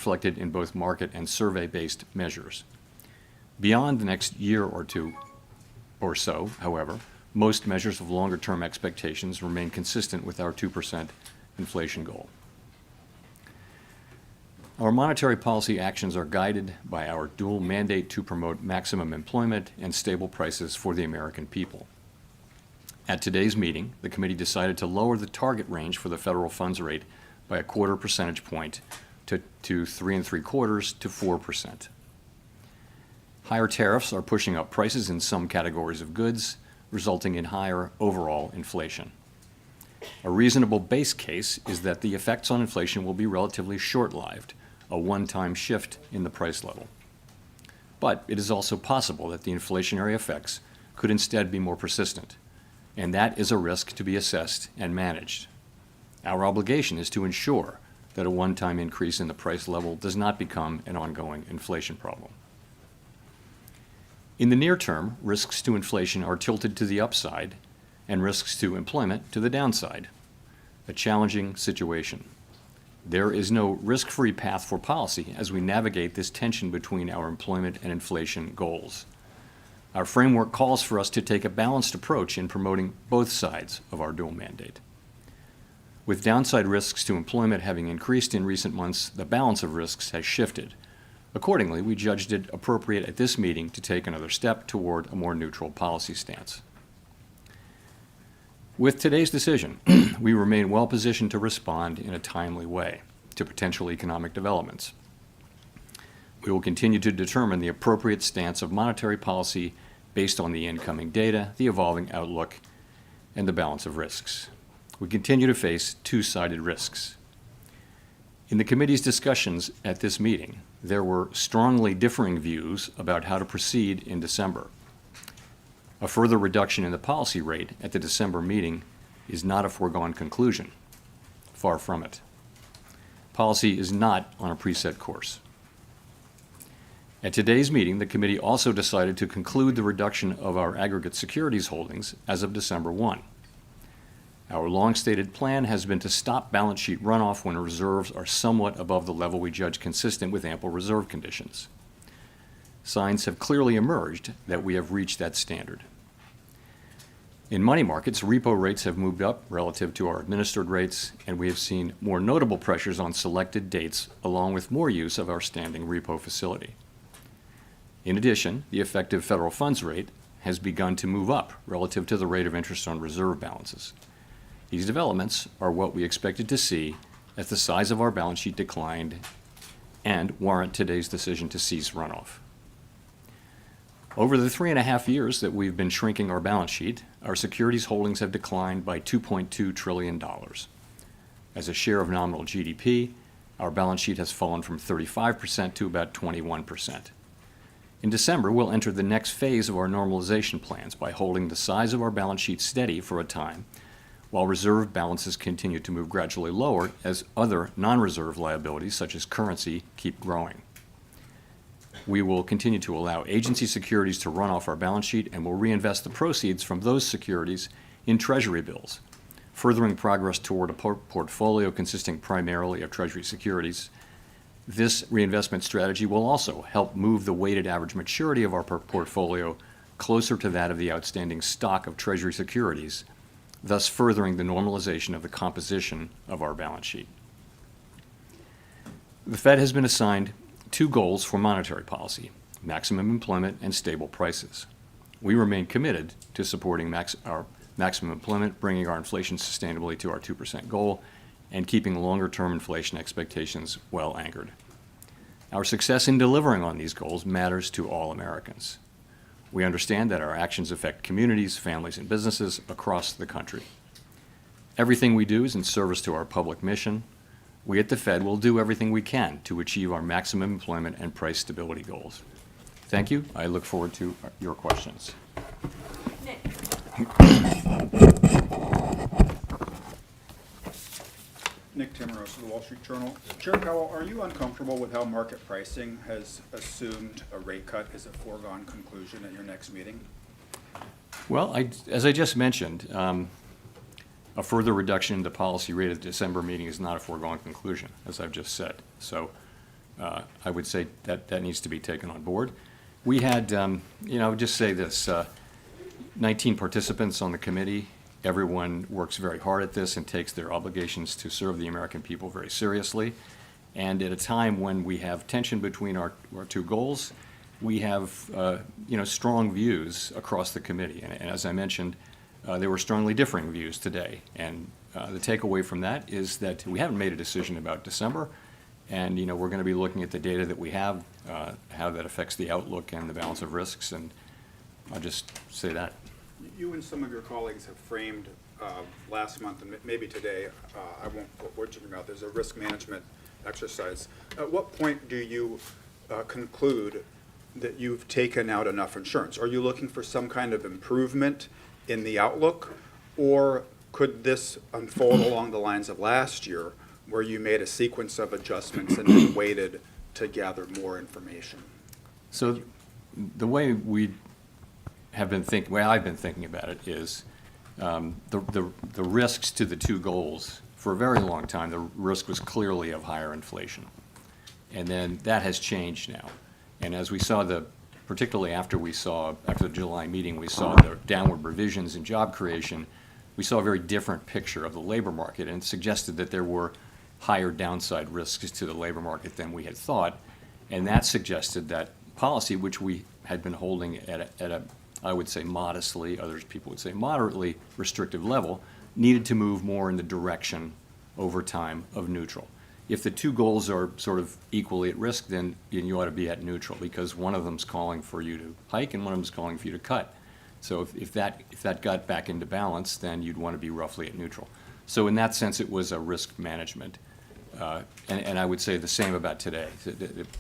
reflected in both market and survey-based measures. Beyond the next year or two or so, however, most measures of longer-term expectations remain consistent with our 2% inflation goal. Our monetary policy actions are guided by our dual mandate to promote maximum employment and stable prices for the American people. At today's meeting, the committee decided to lower the target range for the federal funds rate by a 1/4 percentage point to 3 3/4 to 4%. Higher tariffs are pushing up prices in some categories of goods, resulting in higher overall inflation. A reasonable base case is that the effects on inflation will be relatively short-lived, a one-time shift in the price level. But it is also possible that the inflationary effects could instead be more persistent, and that is a risk to be assessed and managed. Our obligation is to ensure that a one-time increase in the price level does not become an ongoing inflation problem. In the near term, risks to inflation are tilted to the upside and risks to employment to the downside, a challenging situation. There is no risk-free path for policy as we navigate this tension between our employment and inflation goals. Our framework calls for us to take a balanced approach in promoting both sides of our dual mandate. With downside risks to employment having increased in recent months, the balance of risks has shifted. Accordingly, we judged it appropriate at this meeting to take another step toward a more neutral policy stance. With today's decision, we remain well positioned to respond in a timely way to potential economic developments. We will continue to determine the appropriate stance of monetary policy based on the incoming data, the evolving outlook, and the balance of risks. We continue to face two-sided risks. In the committee's discussions at this meeting, there were strongly differing views about how to proceed in December. A further reduction in the policy rate at the December meeting is not a foregone conclusion. Far from it. Policy is not on a preset course. At today's meeting, the committee also decided to conclude the reduction of our aggregate securities holdings as of December 1. Our long-stated plan has been to stop balance sheet runoff when reserves are somewhat above the level we judge consistent with ample reserve conditions. Signs have clearly emerged that we have reached that standard. In money markets, repo rates have moved up relative to our administered rates, and we have seen more notable pressures on selected dates, along with more use of our standing repo facility. In addition, the effective federal funds rate has begun to move up relative to the rate of interest on reserve balances. These developments are what we expected to see as the size of our balance sheet declined and warrant today's decision to cease runoff. Over the 3.5 years that we've been shrinking our balance sheet, our securities holdings have declined by $2.2 trillion. As a share of nominal GDP, our balance sheet has fallen from 35% to about 21%. In December, we'll enter the next phase of our normalization plans by holding the size of our balance sheet steady for a time, while reserve balances continue to move gradually lower as other non-reserve liabilities, such as currency, keep growing. We will continue to allow agency securities to run off our balance sheet and will reinvest the proceeds from those securities in Treasury bills, furthering progress toward a portfolio consisting primarily of Treasury securities. This reinvestment strategy will also help move the weighted average maturity of our portfolio closer to that of the outstanding stock of Treasury securities, thus furthering the normalization of the composition of our balance sheet. The Fed has been assigned two goals for monetary policy: maximum employment and stable prices. We remain committed to supporting our maximum employment, bringing our inflation sustainably to our 2% goal, and keeping longer-term inflation expectations well anchored. Our success in delivering on these goals matters to all Americans. We understand that our actions affect communities, families, and businesses across the country. Everything we do is in service to our public mission. We at the Fed will do everything we can to achieve our maximum employment and price stability goals. Thank you. I look forward to your questions. Nick. Nick Timmeros of the Wall Street Journal. Chair Powell, are you uncomfortable with how market pricing has assumed a rate cut is a foregone conclusion at your next meeting? Well, as I just mentioned, a further reduction in the policy rate at the December meeting is not a foregone conclusion, as I've just said. So I would say that needs to be taken on board. We had, I would just say this, 19 participants on the committee. Everyone works very hard at this and takes their obligations to serve the American people very seriously. And at a time when we have tension between our two goals, we have, strong views across the committee. And as I mentioned, there were strongly differing views today. And the takeaway from that is that we haven't made a decision about December. And, we're going to be looking at the data that we have, how that affects the outlook and the balance of risks. And I'll just say that. You and some of your colleagues have framed last month and maybe today, I won't put words in your mouth, there's a risk management exercise. At what point do you conclude that you've taken out enough insurance? Are you looking for some kind of improvement in the outlook, or could this unfold along the lines of last year, where you made a sequence of adjustments and then waited to gather more information? So the way I've been thinking about it is the risks to the two goals. For a very long time, the risk was clearly of higher inflation. And then that has changed now. And as we saw particularly after the July meeting, we saw the downward revisions in job creation, we saw a very different picture of the labor market, and it suggested that there were higher downside risks to the labor market than we had thought. And that suggested that policy, which we had been holding at a I would say modestly, others people would say moderately restrictive level, needed to move more in the direction over time of neutral. If the two goals are sort of equally at risk, then you ought to be at neutral, because one of them's calling for you to hike and one of them's calling for you to cut. So if that got back into balance, then you'd want to be roughly at neutral. So in that sense, it was a risk management. And I would say the same about today,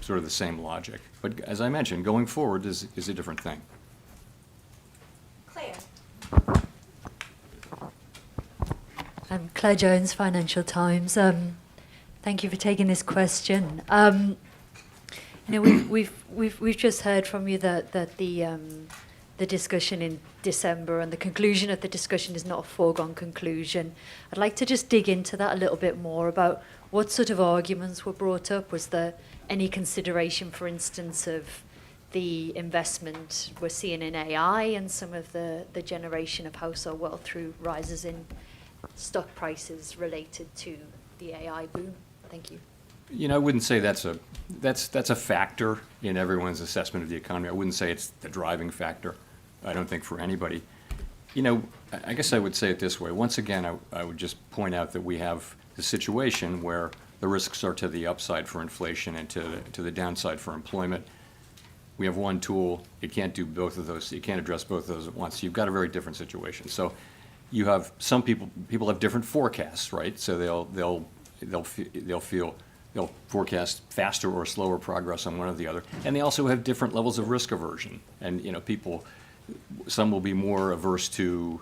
sort of the same logic. But as I mentioned, going forward is a different thing. Claire. I'm Claire Jones, Financial Times. Thank you for taking this question. We've just heard from you that the discussion in December and the conclusion of the discussion is not a foregone conclusion. I'd like to just dig into that a little bit more about what sort of arguments were brought up. Was there any consideration, for instance, of the investment we're seeing in AI and some of the generation of household wealth through rises in stock prices related to the AI boom? Thank you. I wouldn't say that's a factor in everyone's assessment of the economy. I wouldn't say it's the driving factor. I don't think for anybody. I guess I would say it this way. Once again, I would just point out that we have the situation where the risks are to the upside for inflation and to the downside for employment. We have one tool. It can't do both of those. You can't address both of those at once. You've got a very different situation. So you have some people have different forecasts, right? So they'll forecast faster or slower progress on one or the other, and they also have different levels of risk aversion. And some will be more averse to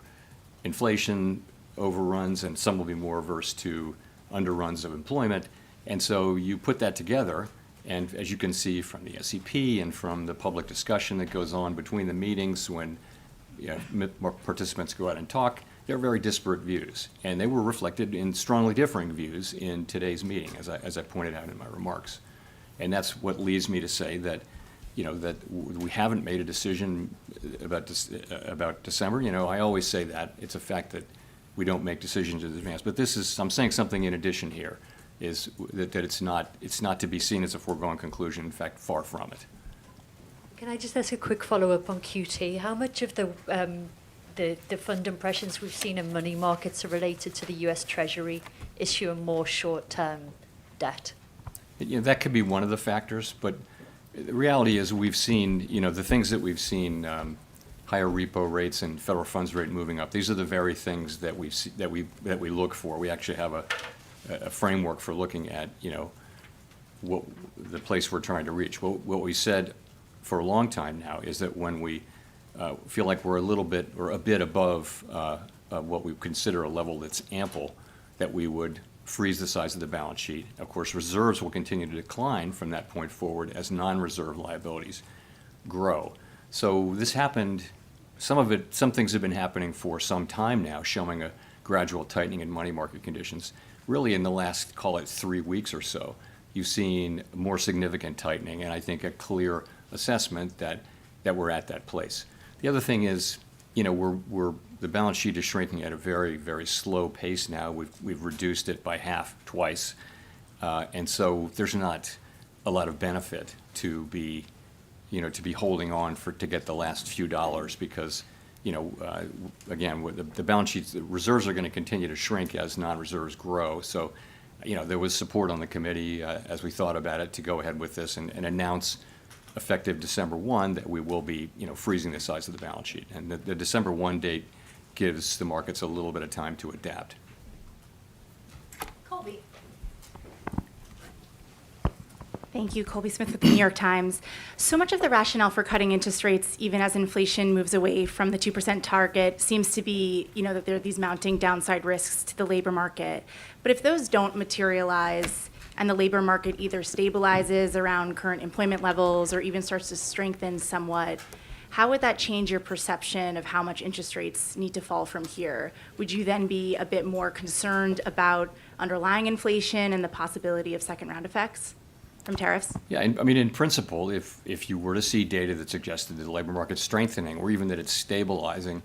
inflation overruns, and some will be more averse to underruns of employment. And so you put that together, and as you can see from the SEP and from the public discussion that goes on between the meetings when participants go out and talk, they're very disparate views, and they were reflected in strongly differing views in today's meeting, as I pointed out in my remarks. And that's what leads me to say that, that we haven't made a decision about December. I always say that. It's a fact that we don't make decisions in advance. But I'm saying something in addition here, is that it's not to be seen as a foregone conclusion. In fact, far from it. Can I just ask a quick follow-up on QT? How much of the fund impressions we've seen in money markets are related to the U.S. Treasury issuing more short-term debt? That could be one of the factors, but the reality is we've seen, the things that we've seen, higher repo rates and federal funds rate moving up. These are the very things that we look for. We actually have a framework for looking at, what the place we're trying to reach. What we said for a long time now is that when we feel like we're a bit above what we consider a level that's ample, that we would freeze the size of the balance sheet. Of course, reserves will continue to decline from that point forward as non-reserve liabilities grow. So this happened, some things have been happening for some time now, showing a gradual tightening in money market conditions. Really in the last, call it 3 weeks or so, you've seen more significant tightening, and I think a clear assessment that we're at that place. The other thing is, the balance sheet is shrinking at a very, very slow pace now. We've reduced it by half twice, and so there's not a lot of benefit to be holding on to get the last few dollars because, again, with the balance sheets, the reserves are going to continue to shrink as non-reserves grow. So, there was support on the committee as we thought about it to go ahead with this and announce effective December 1 that we will be, freezing the size of the balance sheet. And the December 1 date gives the markets a little bit of time to adapt. Colby. Thank you, Colby Smith with the New York Times. So much of the rationale for cutting interest rates, even as inflation moves away from the 2% target, seems to be, that there are these mounting downside risks to the labor market. But if those don't materialize and the labor market either stabilizes around current employment levels or even starts to strengthen somewhat, how would that change your perception of how much interest rates need to fall from here? Would you then be a bit more concerned about underlying inflation and the possibility of second-round effects from tariffs? Yeah, in principle, if you were to see data that suggested that the labor market's strengthening or even that it's stabilizing,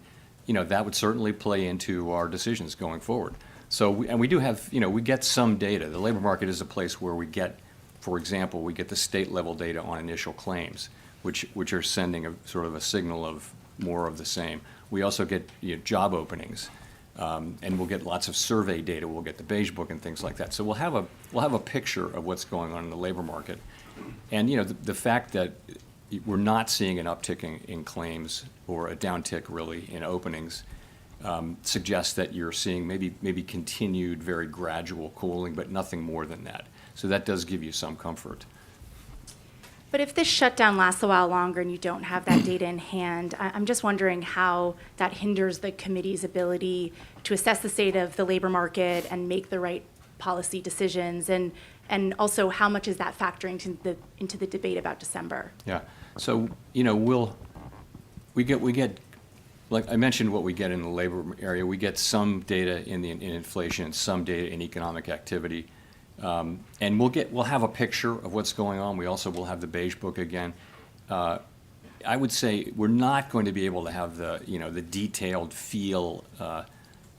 that would certainly play into our decisions going forward. So, we do have, we get some data. The labor market is a place where we get, for example, we get the state level data on initial claims, which are sending a sort of a signal of more of the same. We also get job openings, and we'll get lots of survey data. We'll get the Beige Book and things like that. So we'll have a picture of what's going on in the labor market, and the fact that we're not seeing an uptick in claims or a downtick really in openings suggests that you're seeing maybe continued very gradual cooling, but nothing more than that. So that does give you some comfort. But if this shutdown lasts a while longer and you don't have that data in hand, I'm just wondering how that hinders the committee's ability to assess the state of the labor market and make the right policy decisions, and also how much is that factoring into the debate about December? Yeah. So we get like I mentioned what we get in the labor area. We get some data in inflation, some data in economic activity. And we'll have a picture of what's going on. We also will have the Beige Book again. I would say we're not going to be able to have the detailed feel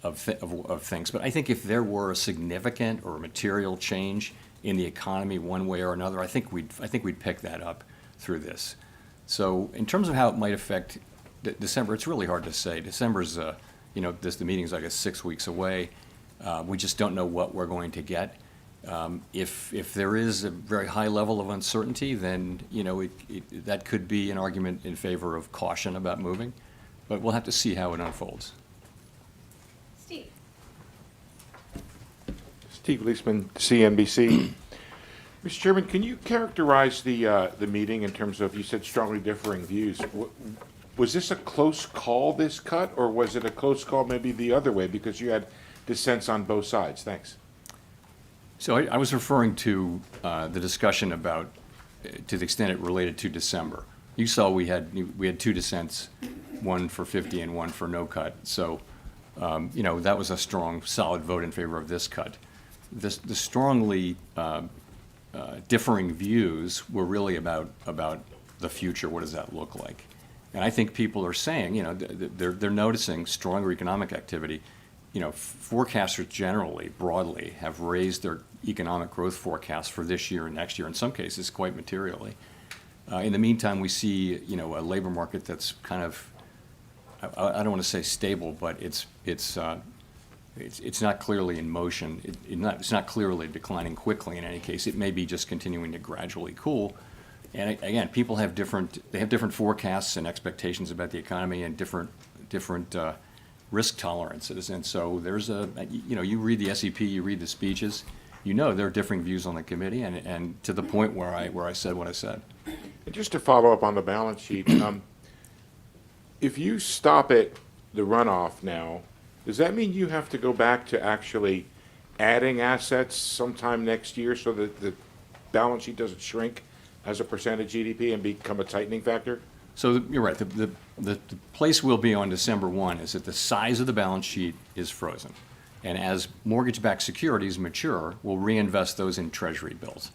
of things. But I think if there were a significant or a material change in the economy one way or another, I think we'd pick that up through this. So in terms of how it might affect December, it's really hard to say. December's the meeting's like 6 weeks away. We just don't know what we're going to get. If there is a very high level of uncertainty, then that could be an argument in favor of caution about moving, but we'll have to see how it unfolds. Steve. Steve Leisman, CNBC. Mr. Chairman, can you characterize the meeting in terms of, you said strongly differing views. Was this a close call, this cut, or was it a close call maybe the other way because you had dissents on both sides? Thanks. So I was referring to the discussion about, to the extent it related to December. You saw we had two dissents, one for 50 and one for no cut. So, that was a strong, solid vote in favor of this cut. The strongly differing views were really about the future. What does that look like? And I think people are saying, they're noticing stronger economic activity. Forecasters generally, broadly, have raised their economic growth forecasts for this year and next year, in some cases quite materially. In the meantime, we see, a labor market that's kind of, I don't want to say stable, but it's not clearly in motion. It's not clearly declining quickly in any case. It may be just continuing to gradually cool. And again, people have different forecasts and expectations about the economy and different risk tolerances. And so there's you read the SEP, you read the speeches, there are differing views on the committee, and to the point where I said what I said. And just to follow up on the balance sheet, if you stop it, the runoff now, does that mean you have to go back to actually adding assets sometime next year so that the balance sheet doesn't shrink as a percent of GDP and become a tightening factor? So you're right. The place we'll be on December 1 is that the size of the balance sheet is frozen. And as mortgage-backed securities mature, we'll reinvest those in Treasury bills.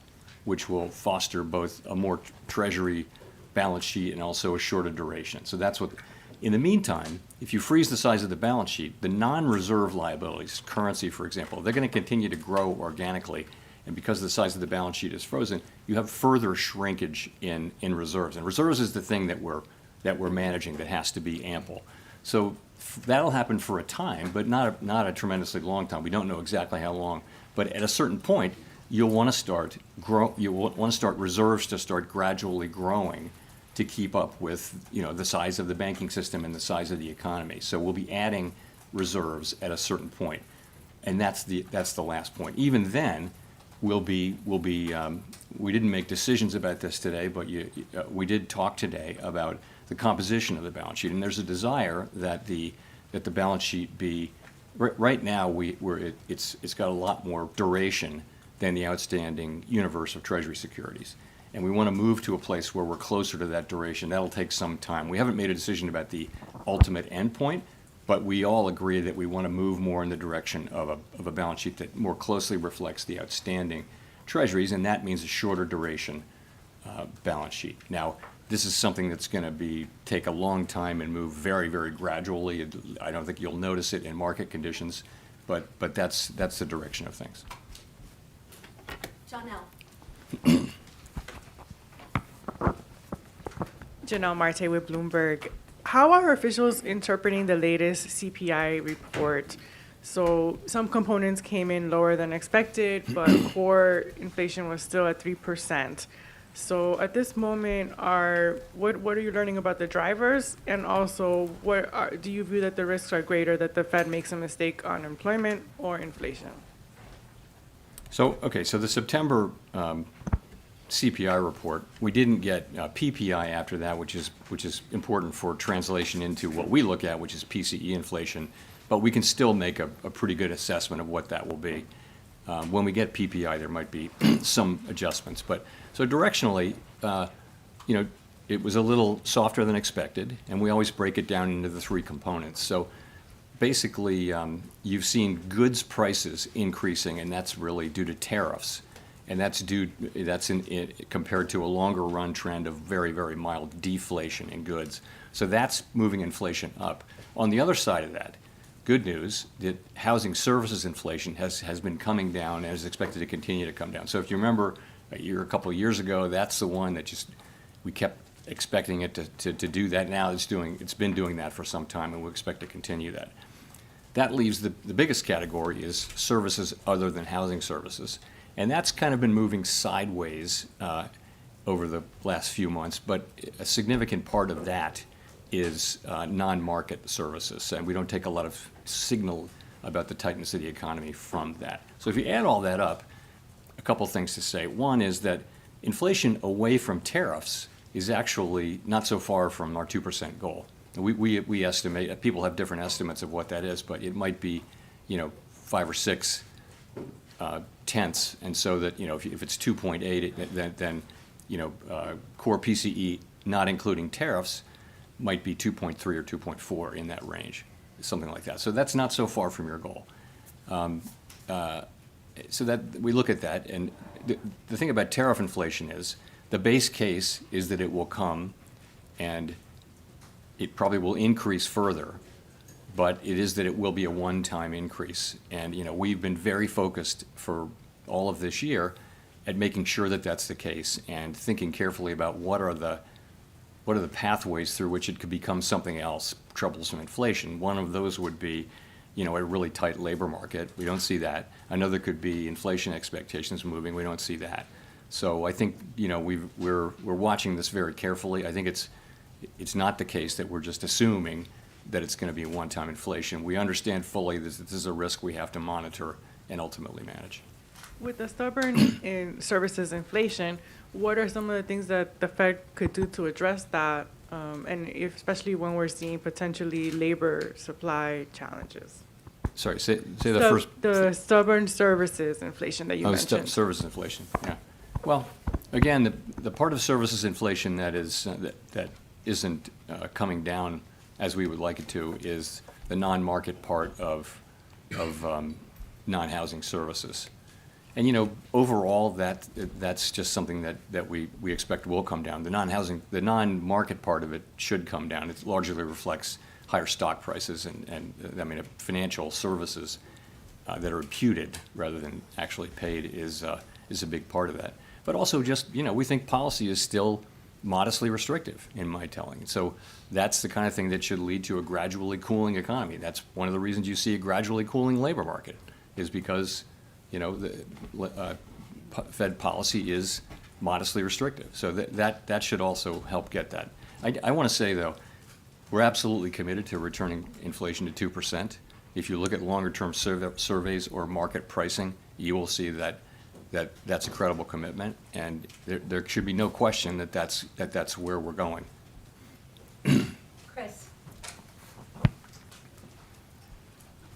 which will foster both a more treasury balance sheet and also a shorter duration. So that's what, in the meantime, if you freeze the size of the balance sheet, the non-reserve liabilities, currency, for example, they're going to continue to grow organically. And because the size of the balance sheet is frozen, you have further shrinkage in reserves. And reserves is the thing that we're managing that has to be ample. So that'll happen for a time, but not a tremendously long time. We don't know exactly how long. But at a certain point, you'll want to start reserves to start gradually growing to keep up with, the size of the banking system and the size of the economy. So we'll be adding reserves at a certain point, and that's the last point. Even then, we didn't make decisions about this today, but we did talk today about the composition of the balance sheet, and there's a desire that the balance sheet be, right now it's got a lot more duration than the outstanding universe of Treasury securities. And we want to move to a place where we're closer to that duration. That'll take some time. We haven't made a decision about the ultimate endpoint, but we all agree that we want to move more in the direction of a balance sheet that more closely reflects the outstanding treasuries, and that means a shorter duration balance sheet. Now, this is something that's going to take a long time and move very, very gradually. I don't think you'll notice it in market conditions, but that's the direction of things. Janelle. Janelle Marte with Bloomberg. How are officials interpreting the latest CPI report? So some components came in lower than expected, but core inflation was still at 3%. So at this moment, what are you learning about the drivers? And also, do you view that the risks are greater that the Fed makes a mistake on employment or inflation? So the September CPI report, we didn't get PPI after that, which is important for translation into what we look at, which is PCE inflation. But we can still make a pretty good assessment of what that will be. When we get PPI, there might be some adjustments. But so directionally, it was a little softer than expected, and we always break it down into the three components. So basically, you've seen goods prices increasing, and that's really due to tariffs. And that's compared to a longer run trend of very, very mild deflation in goods. So that's moving inflation up. On the other side of that, good news that housing services inflation has been coming down and is expected to continue to come down. So if you remember a couple of years ago, that's the one that we kept expecting it to do that. Now it's been doing that for some time, and we'll expect to continue that. That leaves the biggest category is services other than housing services. And that's kind of been moving sideways over the last few months, but a significant part of that is non-market services. And we don't take a lot of signal about the tightness of the economy from that. So if you add all that up, a couple things to say. One is that inflation away from tariffs is actually not so far from our 2% goal. We estimate, people have different estimates of what that is, but it might be, 5 or 6 tenths, and so that if it's 2.8, then core PCE, not including tariffs, might be 2.3 or 2.4 in that range, something like that. So that's not so far from your goal. So that we look at that, and the thing about tariff inflation is the base case is that it will come, and it probably will increase further. But it is that it will be a one-time increase. And, we've been very focused for all of this year at making sure that that's the case and thinking carefully about what are the pathways through which it could become something else, troublesome inflation. One of those would be, a really tight labor market. We don't see that. Another could be inflation expectations moving. We don't see that. So I think, we're watching this very carefully. I think it's not the case that we're just assuming that it's going to be a one-time inflation. We understand fully that this is a risk we have to monitor and ultimately manage. With the stubborn in services inflation, what are some of the things that the Fed could do to address that, and especially when we're seeing potentially labor supply challenges? Sorry, say the first. The stubborn services inflation that you mentioned. Services inflation, yeah. Well, again, the part of services inflation that isn't coming down as we would like it to is the non-market part of non-housing services. And, overall, that's just something that we expect will come down. The non-market part of it should come down. It largely reflects higher stock prices and financial services that are imputed rather than actually paid is a big part of that. But also just, we think policy is still modestly restrictive in my telling. So that's the kind of thing that should lead to a gradually cooling economy. That's one of the reasons you see a gradually cooling labor market, is because, the Fed policy is modestly restrictive. So that should also help get that. I want to say, though, we're absolutely committed to returning inflation to 2%. If you look at longer-term surveys or market pricing, you will see that's a credible commitment, and there should be no question that that's where we're going. Chris.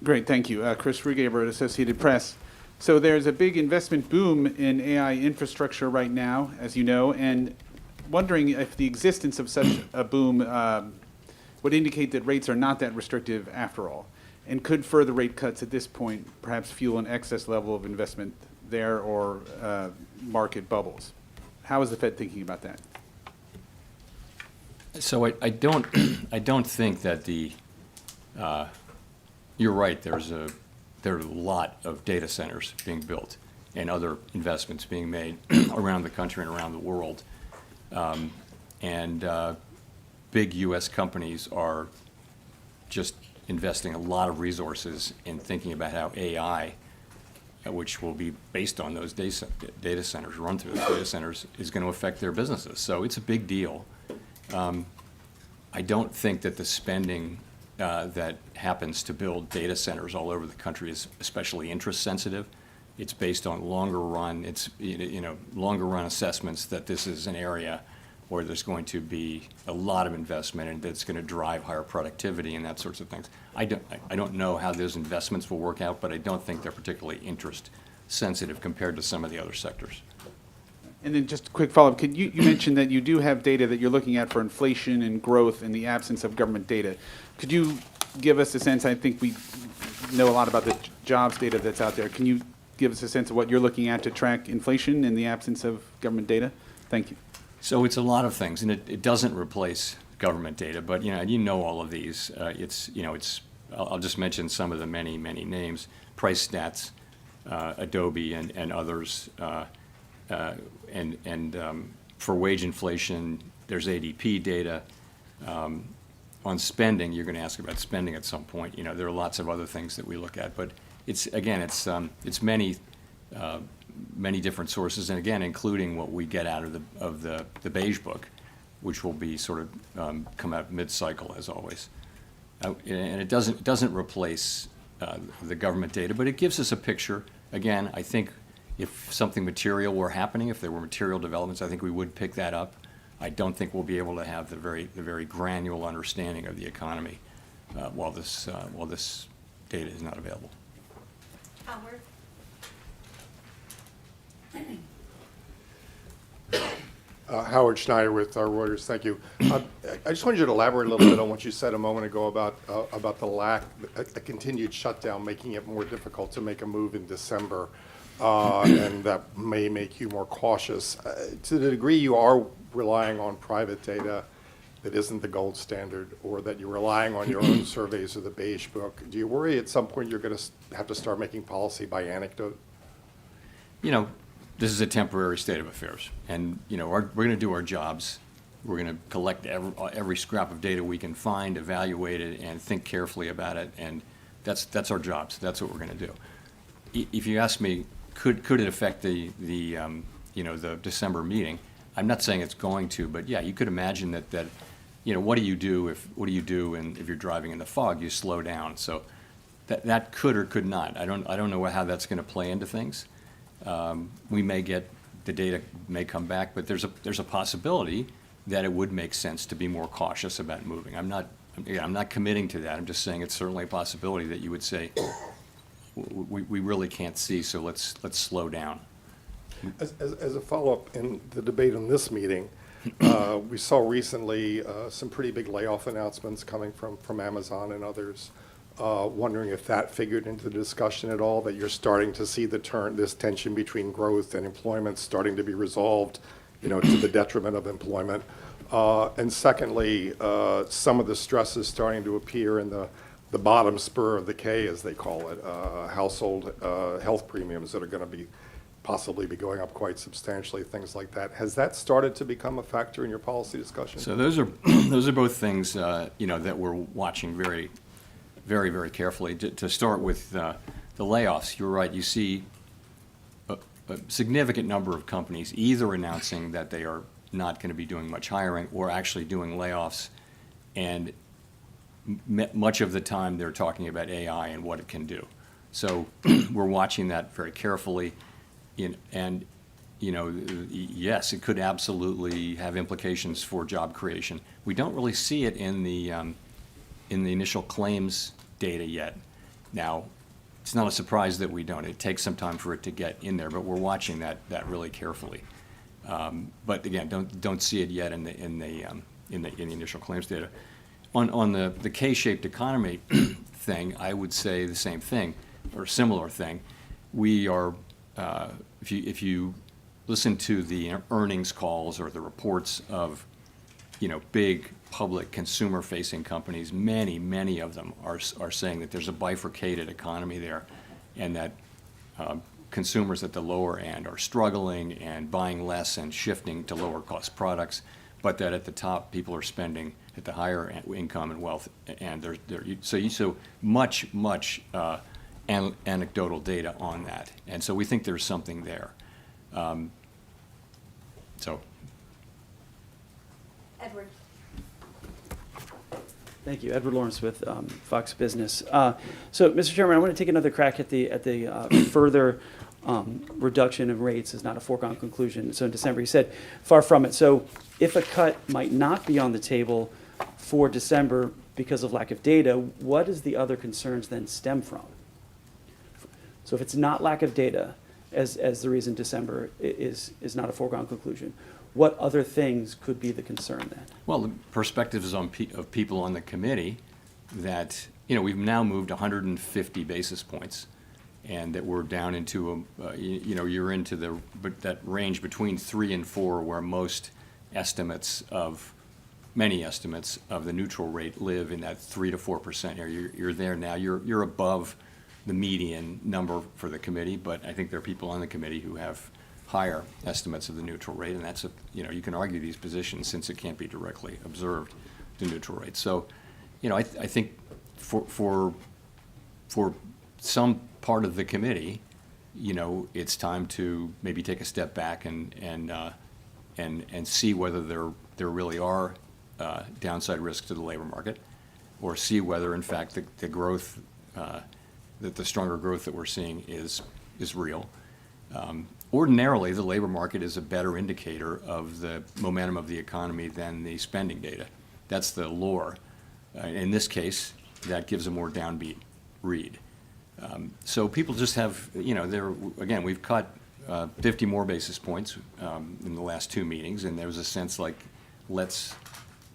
Great, thank you. Chris Rugaber at Associated Press. So there's a big investment boom in AI infrastructure right now, as you know, and wondering if the existence of such a boom would indicate that rates are not that restrictive after all, and could further rate cuts at this point perhaps fuel an excess level of investment there or market bubbles. How is the Fed thinking about that? So I don't think that you're right. There are a lot of data centers being built and other investments being made around the country and around the world. Big U.S. companies are just investing a lot of resources in thinking about how AI, which will be based on those data centers, run through those data centers, is going to affect their businesses. So it's a big deal. I don't think that the spending that happens to build data centers all over the country is especially interest sensitive. It's based on longer run assessments that this is an area where there's going to be a lot of investment and that's going to drive higher productivity and that sorts of things. I don't know how those investments will work out, but I don't think they're particularly interest sensitive compared to some of the other sectors. And then just a quick follow-up. You mentioned that you do have data that you're looking at for inflation and growth in the absence of government data. Could you give us a sense? I think we know a lot about the jobs data that's out there. Can you give us a sense of what you're looking at to track inflation in the absence of government data? Thank you. So it's a lot of things, and it doesn't replace government data, but you know all of these. I'll just mention some of the many names: Price Stats, Adobe, and others. For wage inflation, there's ADP data. On spending, you're going to ask about spending at some point. There are lots of other things that we look at, but it's many different sources, and again, including what we get out of the Beige Book, which will be sort of come out mid-cycle as always. And it doesn't replace the government data, but it gives us a picture. Again, I think if something material were happening, if there were material developments, I think we would pick that up. I don't think we'll be able to have the very granular understanding of the economy while this data is not available. Howard. Howard Schneider with Reuters. Thank you. I just wanted you to elaborate a little bit on what you said a moment ago about a continued shutdown, making it more difficult to make a move in December, and that may make you more cautious. To the degree you are relying on private data that isn't the gold standard, or that you're relying on your own surveys or the Beige Book, do you worry at some point you're going to have to start making policy by anecdote? This is a temporary state of affairs, and we're going to do our jobs. We're going to collect every scrap of data we can find, evaluate it, and think carefully about it. And that's our jobs. That's what we're going to do. If you ask me, could it affect the December meeting? I'm not saying it's going to, but yeah, you could imagine that what do you do if you're driving in the fog? You slow down. So that could or could not. I don't know how that's going to play into things. We may get the data may come back, but there's a possibility that it would make sense to be more cautious about moving. I'm not committing to that. I'm just saying it's certainly a possibility that you would say we really can't see, so let's slow down. As a follow-up in the debate on this meeting, we saw recently some pretty big layoff announcements coming from Amazon and others. Wondering if that figured into the discussion at all, that you're starting to see this tension between growth and employment starting to be resolved, to the detriment of employment. And secondly, some of the stress is starting to appear in the bottom spur of the K, as they call it, household health premiums that are going to possibly be going up quite substantially, things like that. Has that started to become a factor in your policy discussion? So those are both things that we're watching very, very, very carefully. To start with the layoffs, you're right. You see a significant number of companies either announcing that they are not going to be doing much hiring or actually doing layoffs, and much of the time they're talking about AI and what it can do. So we're watching that very carefully. And yes, it could absolutely have implications for job creation. We don't really see it in the initial claims data yet. Now, it's not a surprise that we don't. It takes some time for it to get in there, but we're watching that really carefully. But again, don't see it yet in the initial claims data. On the K-shaped economy thing, I would say the same thing or similar thing. We are. If you listen to the earnings calls or the reports of, big public consumer-facing companies, many of them are saying that there's a bifurcated economy there, and that consumers at the lower end are struggling and buying less and shifting to lower-cost products, but that at the top, people are spending at the higher income and wealth, and so much. Anecdotal data on that, and so we think there's something there. Edward. Thank you, Edward Lawrence with Fox Business. So, Mr. Chairman, I want to take another crack at the further reduction of rates is not a foregone conclusion. So in December, you said far from it. So if a cut might not be on the table for December because of lack of data, what does the other concerns then stem from? So if it's not lack of data as the reason December is not a foregone conclusion, what other things could be the concern then? Well, the perspectives of people on the committee that, we've now moved 150 basis points, and that we're down into, you're into that range between 3 and 4 where many estimates of the neutral rate live in that 3 to 4% area. You're there now. You're above the median number for the committee, but I think there are people on the committee who have higher estimates of the neutral rate, and that's you can argue these positions since it can't be directly observed, the neutral rate. So, I think for some part of the committee, it's time to maybe take a step back and see whether there really are downside risks to the labor market, or see whether in fact the growth that the stronger growth that we're seeing is real. Ordinarily, the labor market is a better indicator of the momentum of the economy than the spending data. That's the lore. In this case, that gives a more downbeat read. So people just have, again, we've cut 50 more basis points in the last 2 meetings, and there was a sense like,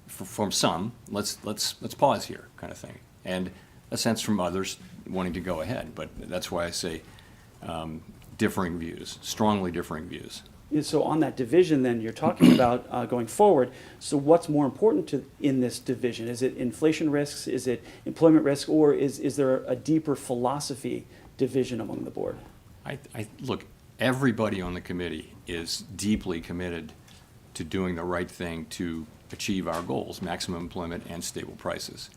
from some, let's pause here, kind of thing, and a sense from others wanting to go ahead. But that's why I say differing views, strongly differing views. Yeah, so on that division then, you're talking about going forward. So what's more important in this division? Is it inflation risks? Is it employment risk? Or is there a deeper philosophy division among the board? Look, everybody on the committee is deeply committed to doing the right thing to achieve our goals, maximum employment and stable prices.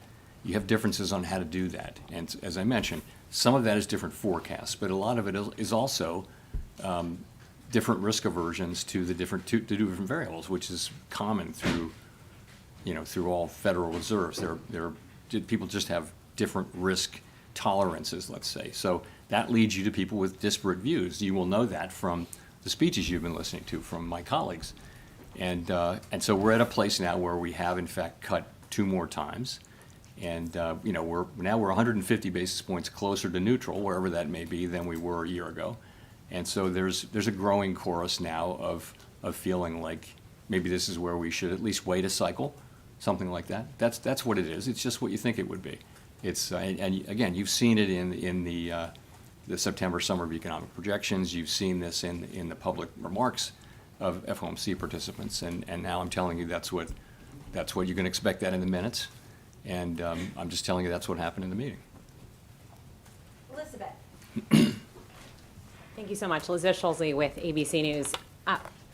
You have differences on how to do that. And as I mentioned, some of that is different forecasts, but a lot of it is also different risk aversions to the different variables, which is common through all Federal Reserves. People just have different risk tolerances, let's say. So that leads you to people with disparate views. You will know that from the speeches you've been listening to from my colleagues. And so we're at a place now where we have in fact cut 2 more times. And we're 150 basis points closer to neutral, wherever that may be, than we were a year ago. And so there's a growing chorus now of feeling like maybe this is where we should at least wait a cycle, something like that. That's what it is. It's just what you think it would be. It's, and again, you've seen it in the September Summer of Economic Projections. You've seen this in the public remarks of FOMC participants, and now I'm telling you that's what you can expect that in the minutes, and I'm just telling you that's what happened in the meeting. Elizabeth. Thank you so much. Elizabeth Schulze with ABC News.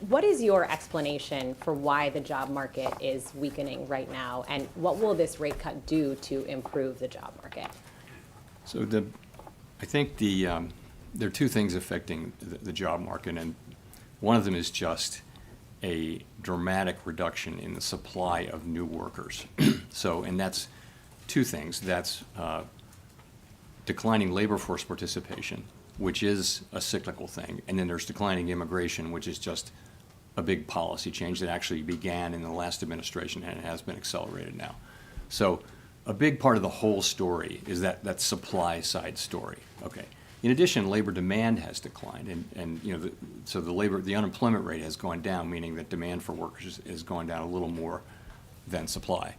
What is your explanation for why the job market is weakening right now, and what will this rate cut do to improve the job market? So I think there are two things affecting the job market, and one of them is just a dramatic reduction in the supply of new workers. And that's two things. That's declining labor force participation, which is a cyclical thing, and then there's declining immigration, which is just a big policy change that actually began in the last administration and it has been accelerated now. So a big part of the whole story is that supply side story. Okay. In addition, labor demand has declined, and the unemployment rate has gone down, meaning that demand for workers has gone down a little more than supply.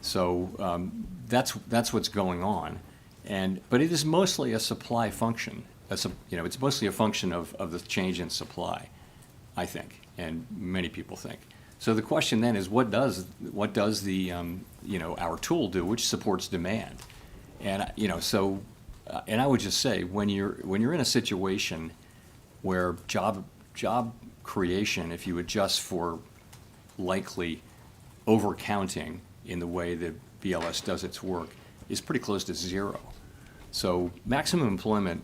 So that's what's going on, but it is mostly a supply function. It's mostly a function of the change in supply, I think, and many people think. So the question then is, what does the our tool do, which supports demand? And and I would just say, when you're in a situation where job creation, if you adjust for likely overcounting in the way that BLS does its work, is pretty close to zero. So maximum employment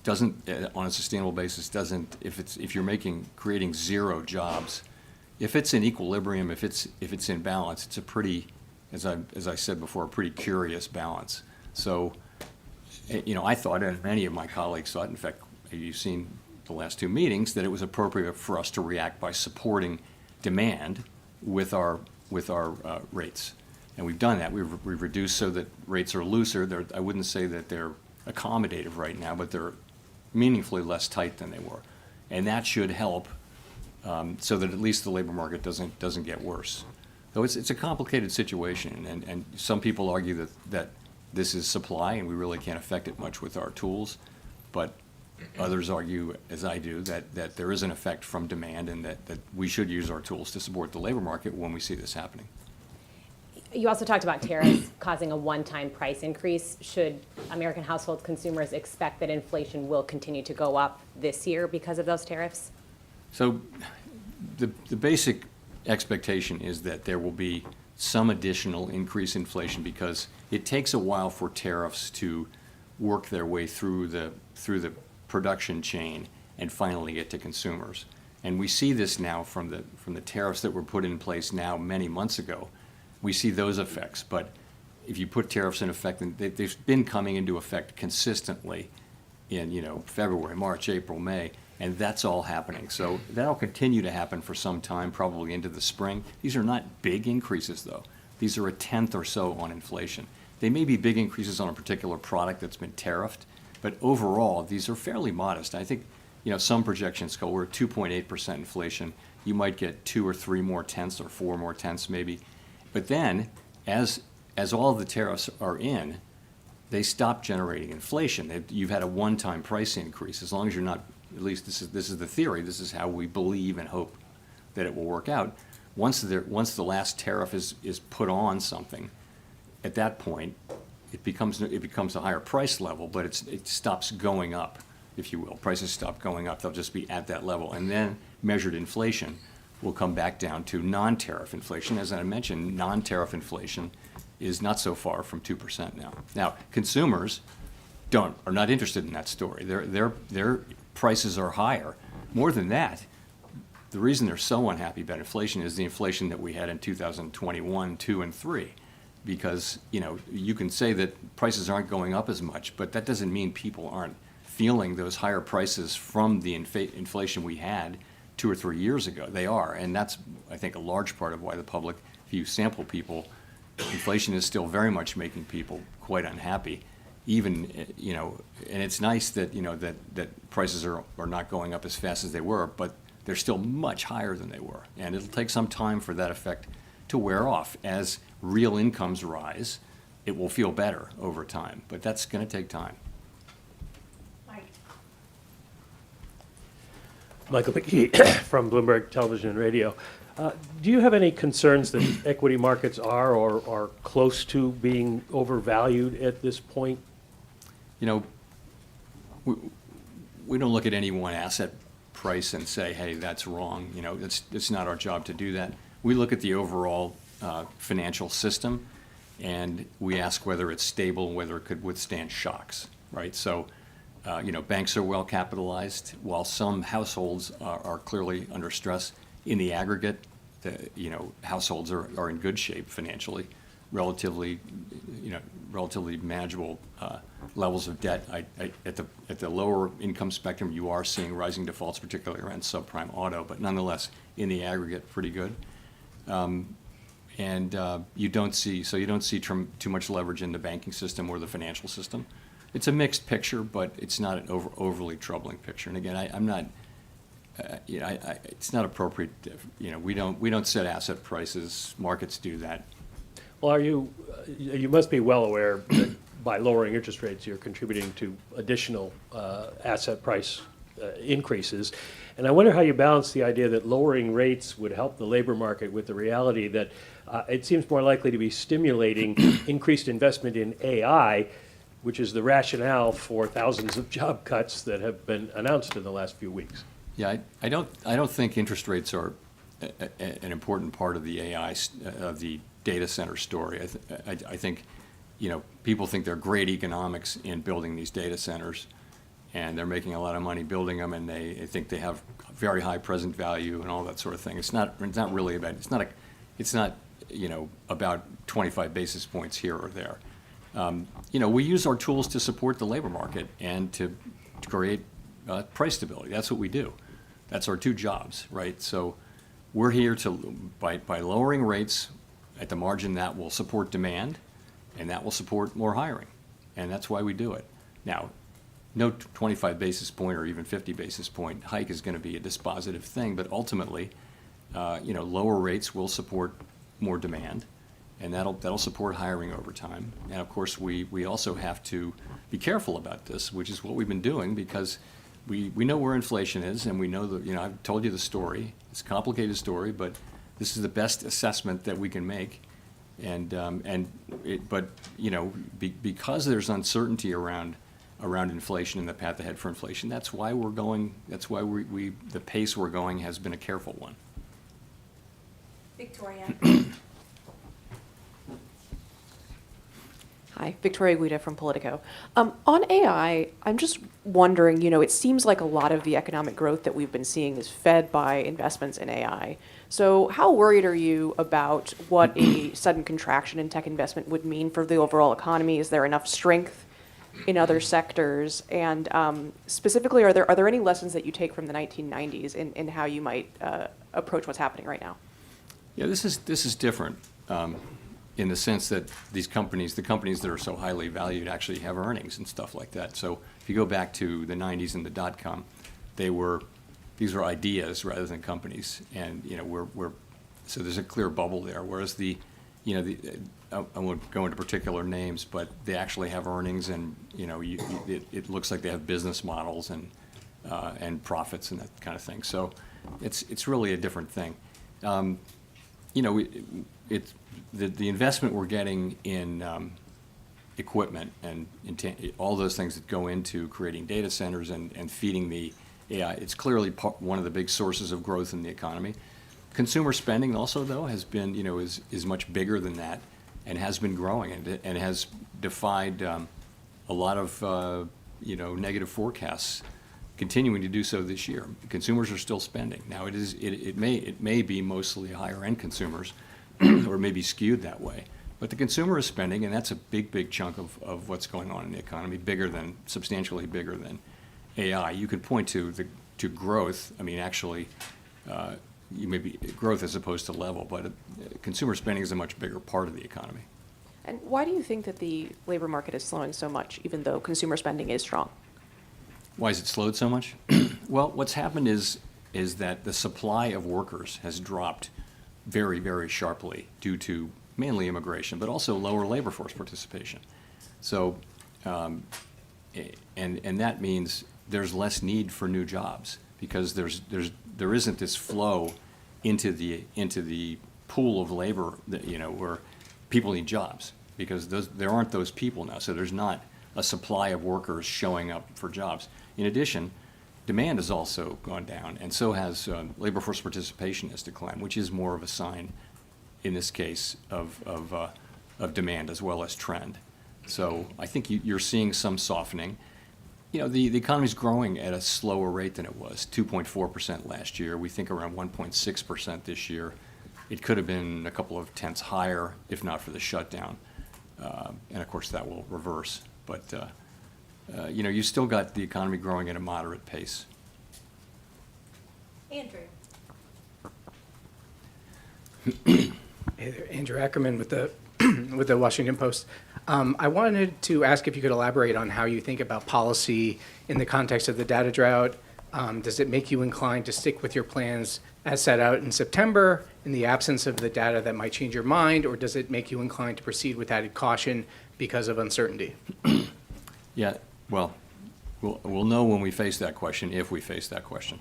doesn't, on a sustainable basis, if you're creating zero jobs, if it's in equilibrium, if it's in balance, it's a pretty, as I said before, a pretty curious balance. So, I thought, and many of my colleagues thought, in fact, you've seen the last two meetings, that it was appropriate for us to react by supporting demand with our rates. And we've done that. We've reduced so that rates are looser. I wouldn't say that they're accommodative right now, but they're meaningfully less tight than they were. And that should help so that at least the labor market doesn't get worse. Though it's a complicated situation, and some people argue that this is supply and we really can't affect it much with our tools, but others argue, as I do, that there is an effect from demand and that we should use our tools to support the labor market when we see this happening. You also talked about tariffs causing a one-time price increase. Should American household consumers expect that inflation will continue to go up this year because of those tariffs? So the basic expectation is that there will be some additional increase in inflation because it takes a while for tariffs to work their way through the production chain and finally get to consumers. And we see this now from the tariffs that were put in place now many months ago. We see those effects, but if you put tariffs in effect, and they've been coming into effect consistently in February, March, April, May, and that's all happening. So that'll continue to happen for some time, probably into the spring. These are not big increases, though. These are a tenth or so on inflation. They may be big increases on a particular product that's been tariffed, but overall, these are fairly modest. I think some projections go, we're at 2.8% inflation. You might get 2 or 3 more tenths or 4 more tenths maybe. But then, as all of the tariffs are in, they stop generating inflation. You've had a one-time price increase. As long as you're not, at least this is the theory, this is how we believe and hope that it will work out. Once the last tariff is put on something, at that point, it becomes a higher price level, but it stops going up, if you will. Prices stop going up. They'll just be at that level. And then measured inflation will come back down to non-tariff inflation. As I mentioned, non-tariff inflation is not so far from 2% now. Now, consumers are not interested in that story. Their prices are higher. More than that, the reason they're so unhappy about inflation is the inflation that we had in 2021, 2, and 3. Because you can say that prices aren't going up as much, but that doesn't mean people aren't feeling those higher prices from the inflation we had 2 or 3 years ago. They are, and that's, I think, a large part of why the public, if you sample people, inflation is still very much making people quite unhappy. Even, and it's nice that, that prices are not going up as fast as they were, but they're still much higher than they were. And it'll take some time for that effect to wear off. As real incomes rise, it will feel better over time, but that's going to take time. Michael McKee from Bloomberg Television and Radio. Do you have any concerns that equity markets are or are close to being overvalued at this point? You know, we don't look at any one asset price and say, hey, that's wrong. You know, it's not our job to do that. We look at the overall financial system, and we ask whether it's stable and whether it could withstand shocks, right? So, you know, banks are well capitalized, while some households are clearly under stress. In the aggregate, you know, households are in good shape financially, relatively manageable levels of debt. At the lower income spectrum, you are seeing rising defaults, particularly around subprime auto, but nonetheless, in the aggregate, pretty good. You don't see too much leverage in the banking system or the financial system. It's a mixed picture, but it's not an overly troubling picture. And again, I'm not. It's not appropriate. You know, we don't set asset prices. Markets do that. Well, you must be well aware that by lowering interest rates, you're contributing to additional asset price increases. And I wonder how you balance the idea that lowering rates would help the labor market with the reality that it seems more likely to be stimulating increased investment in AI, which is the rationale for thousands of job cuts that have been announced in the last few weeks. Yeah, I don't think interest rates are an important part of the AI of the data center story. I think, you know, people think they're great economics in building these data centers, and they're making a lot of money building them, and they think they have very high present value and all that sort of thing. It's not really about. It's not you know, about 25 basis points here or there. You know, we use our tools to support the labor market and to create price stability. That's what we do. That's our two jobs, right? So we're here to, by lowering rates at the margin, that will support demand, and that will support more hiring. And that's why we do it. Now, no 25 basis point or even 50 basis point hike is going to be a dispositive thing, but ultimately, you know, lower rates will support more demand, and that'll support hiring over time. And of course, we also have to be careful about this, which is what we've been doing, because we know where inflation is, and we know that, you know, I've told you the story. It's a complicated story, but this is the best assessment that we can make. But you know, because there's uncertainty around inflation and the path ahead for inflation, that's why we're going. That's why the pace we're going has been a careful one. Victoria. Hi, Victoria Guida from Politico. On AI, I'm just wondering, you know, it seems like a lot of the economic growth that we've been seeing is fed by investments in AI. So how worried are you about what a sudden contraction in tech investment would mean for the overall economy? Is there enough strength in other sectors? And specifically, are there any lessons that you take from the 1990s in how you might approach what's happening right now? Yeah, this is different in the sense that the companies that are so highly valued actually have earnings and stuff like that. So if you go back to the 90s and the dot-com, these were ideas rather than companies, and you know so there's a clear bubble there. Whereas I won't go into particular names, but they actually have earnings, and you know it looks like they have business models and profits and that kind of thing. So it's really a different thing. You know, the investment we're getting in equipment and all those things that go into creating data centers and feeding the AI, it's clearly one of the big sources of growth in the economy. Consumer spending also, though, has been, you know, is much bigger than that and has been growing and has defied a lot of, you know, negative forecasts, continuing to do so this year. Consumers are still spending. Now, it may be mostly higher-end consumers, or maybe skewed that way. But the consumer is spending, and that's a big chunk of what's going on in the economy, substantially bigger than AI. You could point to growth. I mean, actually, growth as opposed to level, but consumer spending is a much bigger part of the economy. And why do you think that the labor market is slowing so much, even though consumer spending is strong? Why has it slowed so much? Well, what's happened is that the supply of workers has dropped very, very sharply due to mainly immigration, but also lower labor force participation. So, and that means there's less need for new jobs because there isn't this flow into the pool of labor that, where people need jobs, because there aren't those people now. So there's not a supply of workers showing up for jobs. In addition, demand has also gone down, and so has labor force participation has declined, which is more of a sign, in this case, of demand as well as trend. So I think you're seeing some softening. The economy's growing at a slower rate than it was, 2.4% last year. We think around 1.6% this year. It could have been a couple of tenths higher if not for the shutdown. And of course, that will reverse. But, you still got the economy growing at a moderate pace. Andrew. Hey there, Andrew Ackerman with the with the Washington Post. I wanted to ask if you could elaborate on how you think about policy in the context of the data drought. Does it make you inclined to stick with your plans as set out in September in the absence of the data that might change your mind, or does it make you inclined to proceed with added caution because of uncertainty? Yeah, well, we'll know when we face that question, if we face that question.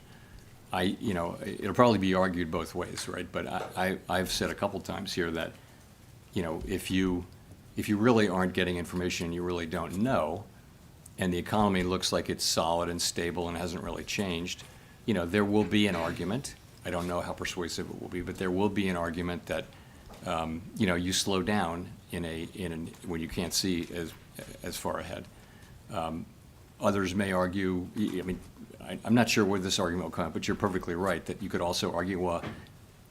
It'll probably be argued both ways, right? But I've said a couple times here that, if you really aren't getting information and you really don't know, and the economy looks like it's solid and stable and hasn't really changed, there will be an argument. I don't know how persuasive it will be, but there will be an argument that, you slow down when you can't see as far ahead. Others may argue, I'm not sure where this argument will come up, but you're perfectly right that you could also argue, well,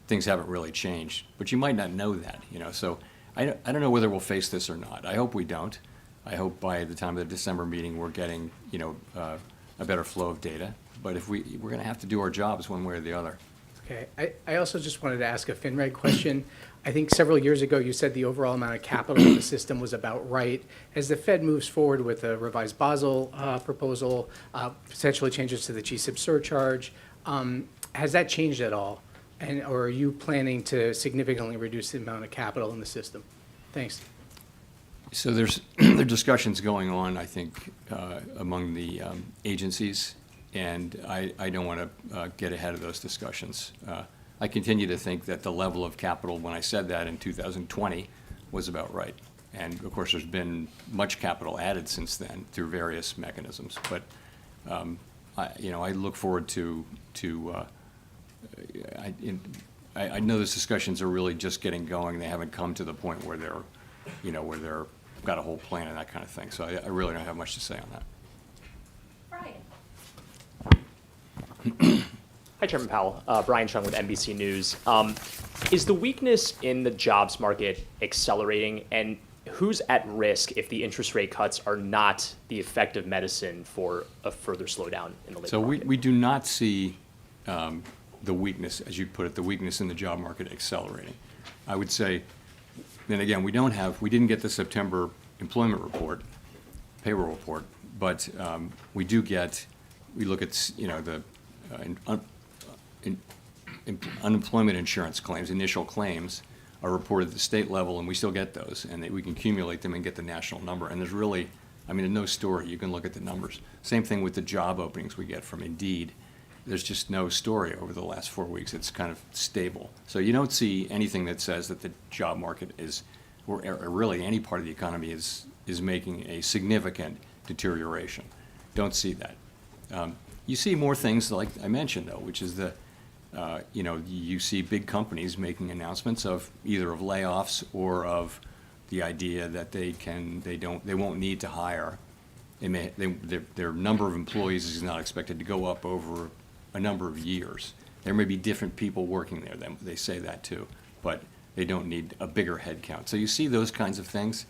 things haven't really changed, but you might not know that, So I don't know whether we'll face this or not. I hope we don't. I hope by the time of the December meeting we're getting, a better flow of data. But if we're going to have to do our jobs one way or the other. Okay. I also just wanted to ask a FinReg question. I think several years ago you said the overall amount of capital in the system was about right. As the Fed moves forward with a revised Basel proposal, potentially changes to the GSIB surcharge, has that changed at all? Or are you planning to significantly reduce the amount of capital in the system? Thanks. So there are discussions going on, I think, among the agencies, and I don't want to get ahead of those discussions. I continue to think that the level of capital, when I said that in 2020, was about right. And of course, there's been much capital added since then through various mechanisms. But I look forward to I know those discussions are really just getting going. They haven't come to the point where they're got a whole plan and that kind of thing. So I really don't have much to say on that. Brian. Hi, Chairman Powell. Brian Chung with NBC News. Is the weakness in the jobs market accelerating, and who's at risk if the interest rate cuts are not the effective medicine for a further slowdown in the labor So market? we do not see the weakness, as you put it, the weakness in the job market accelerating. I would say, then again, we didn't get the September employment report, payroll report, but we look at, the unemployment insurance claims, initial claims are reported at the state level, and we still get those, and we can accumulate them and get the national number. And there's really, no story. You can look at the numbers. Same thing with the job openings we get from Indeed. There's just no story over the last 4 weeks. It's kind of stable. So you don't see anything that says that the job market is, or really any part of the economy is making a significant deterioration. Don't see that. You see more things like I mentioned, though, which is you see big companies making announcements of either of layoffs or of the idea that they won't need to hire. Their number of employees is not expected to go up over a number of years. There may be different people working there. They say that too, but they don't need a bigger head count. So you see those kinds of things.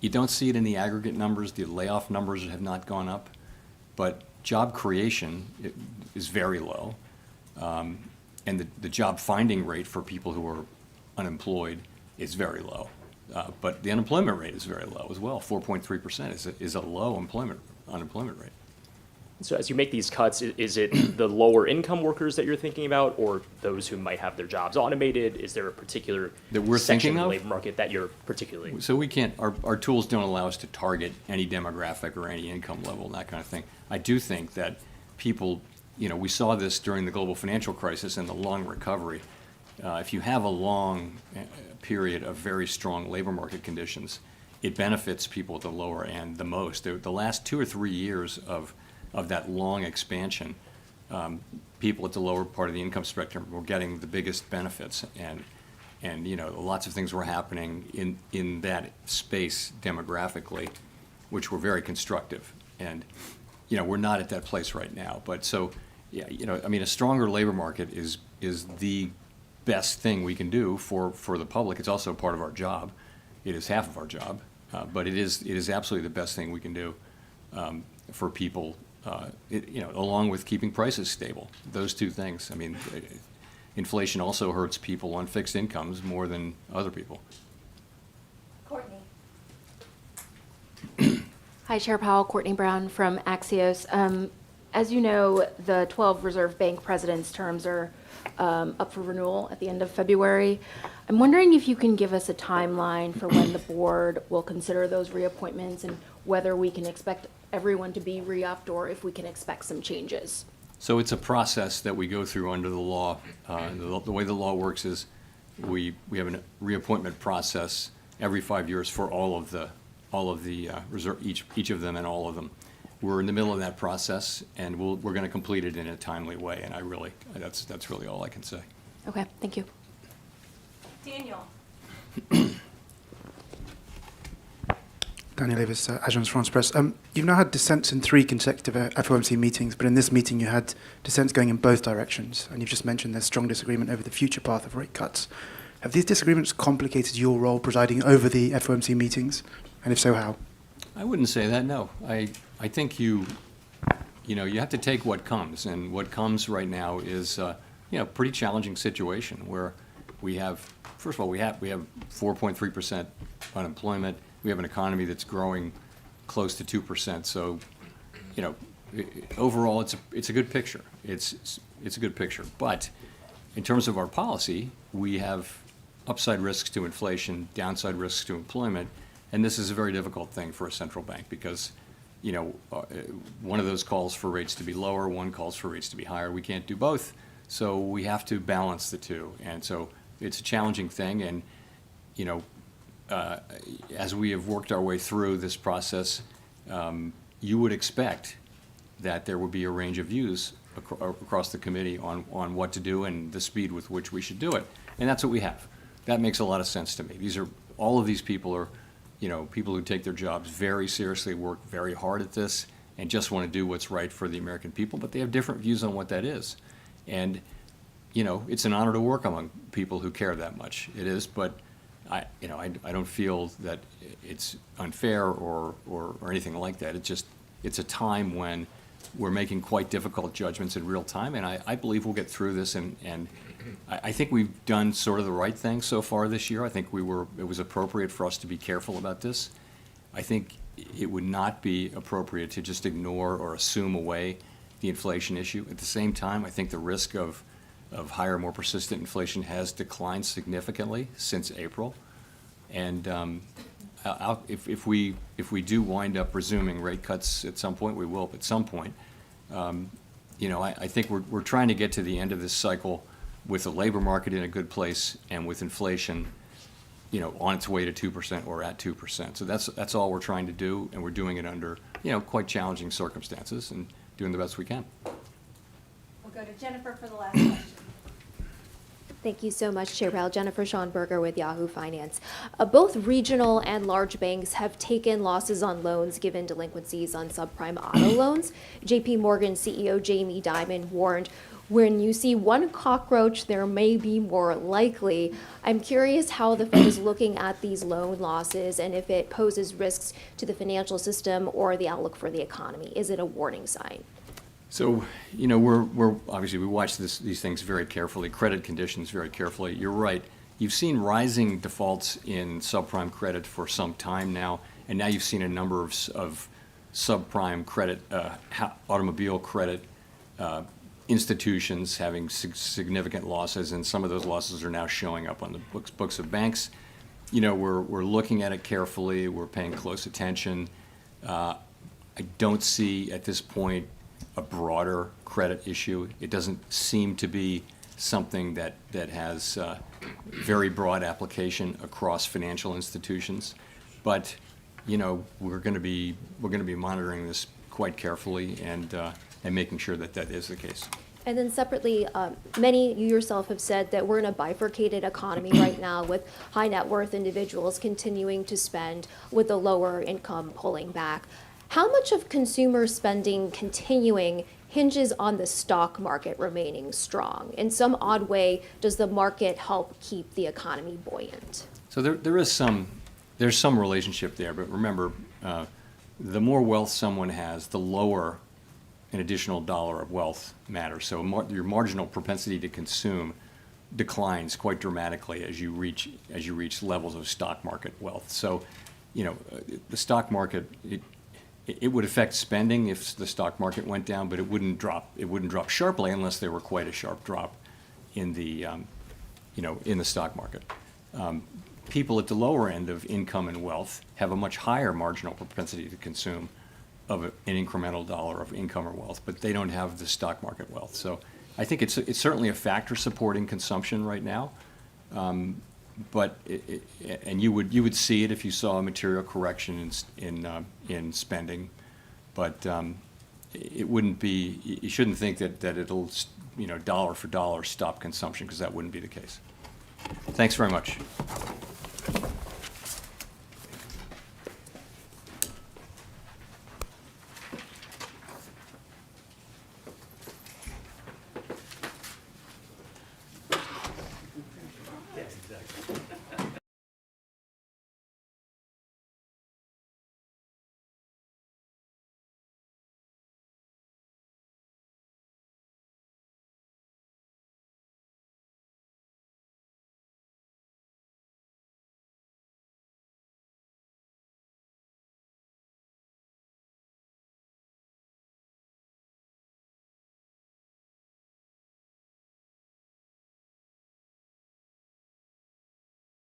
You don't see it in the aggregate numbers. The layoff numbers have not gone up, but job creation is very low. And the job finding rate for people who are unemployed is very low. But the unemployment rate is very low as well. 4.3% is a low unemployment rate. So as you make these cuts, is it the lower income workers that you're thinking about, or those who might have their jobs automated? Is there a particular That we're section thinking of the of? labor market that you're particularly? So we can't, our tools don't allow us to target any demographic or any income level and that kind of thing. I do think that people, we saw this during the global financial crisis and the long recovery. If you have a long period of very strong labor market conditions, it benefits people at the lower end the most. The last 2 or 3 years of that long expansion, people at the lower part of the income spectrum were getting the biggest benefits, and lots of things were happening in that space demographically, which were very constructive. And we're not at that place right now. But so, yeah, a stronger labor market is the best thing we can do for the public. It's also part of our job. It is half of our job, but it is absolutely the best thing we can do for people. Along with keeping prices stable, those two things. Inflation also hurts people on fixed incomes more than other people. Courtney. Hi, Chair Powell. Courtney Brown from Axios. As you know, the 12 Reserve Bank presidents' terms are up for renewal at the end of February. I'm wondering if you can give us a timeline for when the board will consider those reappointments and whether we can expect everyone to be re-upped or if we can expect some changes. So it's a process that we go through under the law. The way the law works is we have a reappointment process every 5 years for all of the reserve, each of them and all of them. We're in the middle of that process, and we're going to complete it in a timely way. And that's really all I can say. Okay, thank you. Daniel. Daniel Davis, Agence France Presse. You've now had dissents in 3 consecutive FOMC meetings, but in this meeting you had dissents going in both directions, and you've just mentioned there's strong disagreement over the future path of rate cuts. Have these disagreements complicated your role presiding over the FOMC meetings, and if so, how? I wouldn't say that, no. I think you have to take what comes, and what comes right now is a pretty challenging situation where we have, first of all, we have 4.3% unemployment. We have an economy that's growing close to 2%. So, overall, it's a good picture. It's a good picture. But in terms of our policy, we have upside risks to inflation, downside risks to employment, and this is a very difficult thing for a central bank because, one of those calls for rates to be lower, one calls for rates to be higher. We can't do both, so we have to balance the two. And so it's a challenging thing, and as we have worked our way through this process, you would expect that there would be a range of views across the committee on what to do and the speed with which we should do it. And that's what we have. That makes a lot of sense to me. All of these people are, people who take their jobs very seriously, work very hard at this, and just want to do what's right for the American people, but they have different views on what that is. And, it's an honor to work among people who care that much. It is, but I don't feel that it's unfair or anything like that. It's a time when we're making quite difficult judgments in real time, and I believe we'll get through this, and I think we've done sort of the right thing so far this year. I think it was appropriate for us to be careful about this. I think it would not be appropriate to just ignore or assume away the inflation issue. At the same time, I think the risk of higher, more persistent inflation has declined significantly since April. And if we do wind up resuming rate cuts at some point, we will at some point. I think we're trying to get to the end of this cycle with the labor market in a good place and with inflation, on its way to 2% or at 2%. So that's all we're trying to do, and we're doing it under, quite challenging circumstances and doing the best we can. We'll go to Jennifer for the last question. Thank you so much, Chair Powell. Jennifer Schonberger with Yahoo Finance. Both regional and large banks have taken losses on loans given delinquencies on subprime auto loans. JP Morgan CEO Jamie Dimon warned, when you see one cockroach, there may be more likely. I'm curious how the Fed is looking at these loan losses and if it poses risks to the financial system or the outlook for the economy. Is it a warning sign? So, we're obviously we watch these things very carefully, credit conditions very carefully. You're right. You've seen rising defaults in subprime credit for some time now, and now you've seen a number of subprime credit, automobile credit institutions having significant losses, and some of those losses are now showing up on the books of banks. You know, we're looking at it carefully. We're paying close attention. I don't see at this point a broader credit issue. It doesn't seem to be something that has very broad application across financial institutions. But, you know, we're going to be monitoring this quite carefully and making sure that that is the case. And then separately, many, you yourself have said that we're in a bifurcated economy right now with high net worth individuals continuing to spend with the lower income pulling back. How much of consumer spending continuing hinges on the stock market remaining strong? In some odd way, does the market help keep the economy buoyant? So there's some relationship there, but remember, the more wealth someone has, the lower an additional dollar of wealth matters. So your marginal propensity to consume declines quite dramatically as you reach levels of stock market wealth. So, you know, the stock market, it would affect spending if the stock market went down, but it wouldn't drop sharply unless there were quite a sharp drop in the in the stock market. People at the lower end of income and wealth have a much higher marginal propensity to consume of an incremental dollar of income or wealth, but they don't have the stock market wealth. So I think it's certainly a factor supporting consumption right now. But you would see it if you saw a material correction in spending, but it wouldn't be. You shouldn't think that it'll dollar for dollar stop consumption, because that wouldn't be the case. Thanks very much.